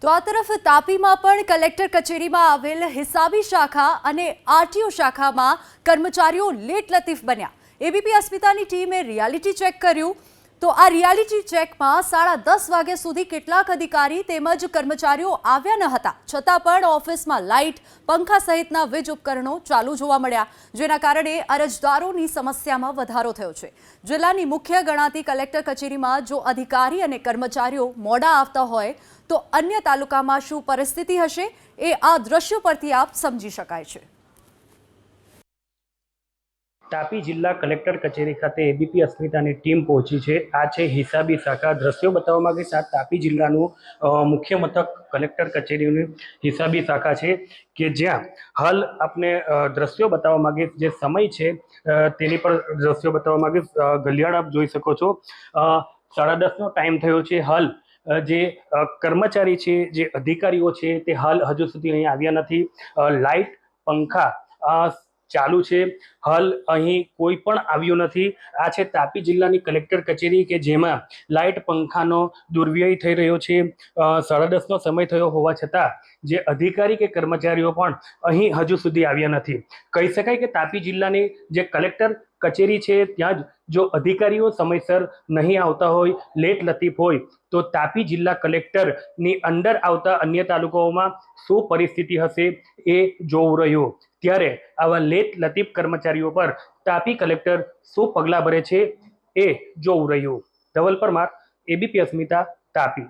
તો આ તરફ તાપીમાં પણ કલેક્ટર કચેરીમાં આવેલ હિસાબી શાખા અને આરટીઓ શાખામાં કર્મચારીઓ લેટલતીફ બન્યા। એબીપી અસ્મિતાની ટીમે રિયાલિટી ચેક કર્યું તો આ રિયાલિટી ચેકમાં 10:30 વાગ્યા સુધી કેટલાક અધિકારી તેમજ કર્મચારીઓ આવ્યા ન હતા, છતાં પણ ઓફિસમાં લાઇટ, પંખા સહિતના વીજ ઉપકરણો ચાલુ જોવા મળ્યા, જેના કારણે અરજદારોની સમસ્યામાં વધારો થયો છે। જિલ્લાની મુખ્ય ગણાતી કલેક્ટર કચેરીમાં જો અધિકારી અને કર્મચારીઓ મોડા આવતા હોય તો અન્ય તાલુકામાં શું પરિસ્થિતિ હશે એ આ દ્રશ્યો પરથી આપ સમજી શકાય છે। તાપી જિલ્લા કલેક્ટર કચેરી ખાતે એબીપી અસ્મિતાની ટીમ પહોંચી છે। આ છે હિસાબી શાખા। દ્રશ્યો બતાવવા માંગે છે, તાપી જિલ્લાનું મુખ્ય મથક કલેક્ટર કચેરીની હિસાબી શાખા છે કે જ્યાં હાલ આપને દ્રશ્યો બતાવવા માંગે, જે સમય છે તેની પર દ્રશ્યો બતાવવા માંગે। ઘડિયાળ આપ જોઈ શકો છો, 10:30નો ટાઈમ થયો છે। હાલ જે કર્મચારી છે, જે અધિકારીઓ છે તે હાલ હજુ સુધી અહીં આવ્યા નથી। લાઇટ, પંખા ચાલુ છે, હાલ અહીં કોઈ પણ આવ્યું નથી। આ છે તાપી જિલ્લાની કલેક્ટર કચેરી કે જેમાં લાઇટ, પંખાનો દુર્વ્યય થઈ રહ્યો છે। 10:30નો સમય થયો હોવા છતાં જે અધિકારી કે કર્મચારીઓ પણ અહીં હજુ સુધી આવ્યા નથી। કહી શકાય કે તાપી જિલ્લાની જે કલેક્ટર કચેરી છે ત્યાં જ જો અધિકારીઓ સમયસર નહીં આવતા હોય, લેટ લતીફ હોય, તો તાપી જિલ્લા કલેક્ટરની અંડર આવતા અન્ય તાલુકાઓમાં શું પરિસ્થિતિ હશે એ જોવું રહ્યું। ત્યારે આવા લેટ લતીફ કર્મચારીઓ પર તાપી કલેક્ટર શું પગલાં ભરે છે એ જોવું રહ્યું। ધવલ પરમાર, એબીપી અસ્મિતા, તાપી।